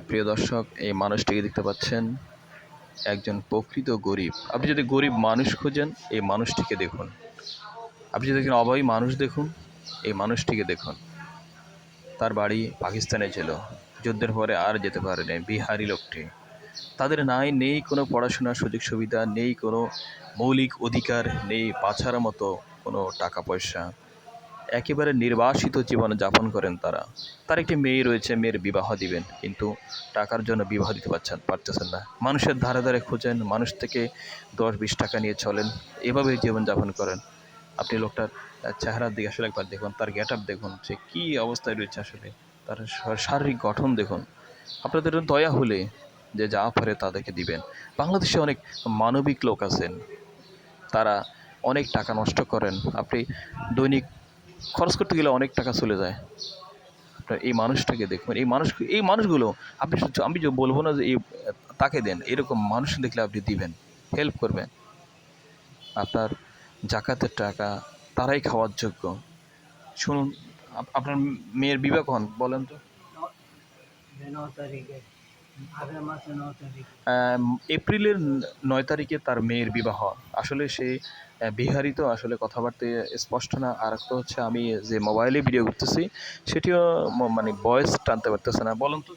প্রিয় দর্শক, এই মানুষটিকে দেখতে পাচ্ছেন, একজন প্রকৃত গরিব। আপনি যদি গরিব মানুষ খোঁজেন, এই মানুষটিকে দেখুন। আপনি যদি একজন অভাবী মানুষ দেখুন, এই মানুষটিকে দেখুন। তার বাড়ি পাকিস্তানে ছিল, যুদ্ধের পরে আর যেতে পারেনি। বিহারি লোকটি, তাদের নেই কোনো পড়াশোনার সুযোগ সুবিধা, নেই কোনো মৌলিক অধিকার, নেই বাছার মতো কোনো টাকা পয়সা। একেবারে নির্বাসিত জীবন যাপন করেন তারা। তার একটি মেয়ে রয়েছে, মেয়ের বিবাহ দিবেন, কিন্তু টাকার জন্য বিবাহ দিতে পারতেছেন না। মানুষের ধারে ধারে খুঁজেন, মানুষ থেকে 10-20 টাকা নিয়ে চলেন, এভাবেই জীবনযাপন করেন। আপনি লোকটার চেহারার দিকে আসলে একবার দেখুন, তার গেট আপ দেখুন, সে কী অবস্থায় রয়েছে, আসলে তার শারীরিক গঠন দেখুন। আপনাদের দয়া হলে যে যা পারে তাদেরকে দিবেন। বাংলাদেশে অনেক মানবিক লোক আছেন, তারা অনেক টাকা নষ্ট করেন। আপনি দৈনিক খরচ করতে গেলে অনেক টাকা চলে যায়। আপনার এই মানুষটাকে দেখুন, এই মানুষগুলো আপনি আমি যে বলবো না যে এই তাকে দেন, এরকম মানুষ দেখলে আপনি দিবেন, হেল্প করবেন। আপনার জাকাতের টাকা তারাই খাওয়ার যোগ্য। শুনুন, আপনার মেয়ের বিবাহ কখন বলেন তো? এপ্রিলের 9 তারিখে তার মেয়ের বিবাহ। আসলে সে বিহারি, তো আসলে কথাবার্তা স্পষ্ট না। আর একটা হচ্ছে, আমি যে মোবাইলে ভিডিও করতেছি সেটিও মানে ভয়েস টানতে পারতেছে না। বলেন তো,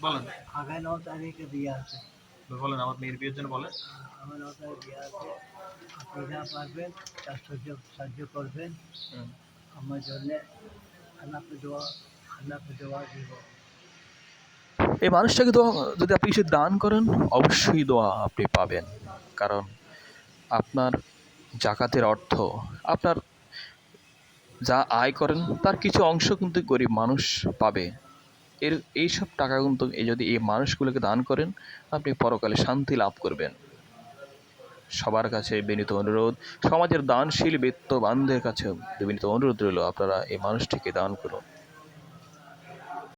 বলেন আগামী 9 তারিখে বিয়ে আছে। বলেন, আমার মেয়ের বিয়ের জন্য বলেন। আগামী 9 তারিখে বিয়ে আছে, আপনি যা পারবেন তা সাহায্য করবেন আমার জন্যে। আল্লাহকে দোয়া দিব। এই মানুষটাকে দোয়া, যদি আপনি কিছু দান করেন, অবশ্যই দোয়া আপনি পাবেন। কারণ আপনার জাকাতের অর্থ, আপনার যা আয় করেন তার কিছু অংশ কিন্তু গরিব মানুষ পাবে। এইসব টাকা কিন্তু যদি এই মানুষগুলোকে দান করেন, আপনি পরকালে শান্তি লাভ করবেন। সবার কাছে বিনীত অনুরোধ, সমাজের দানশীল বিত্তবানদের কাছে বিনীত অনুরোধ রইল, আপনারা এই মানুষটিকে দান করুন।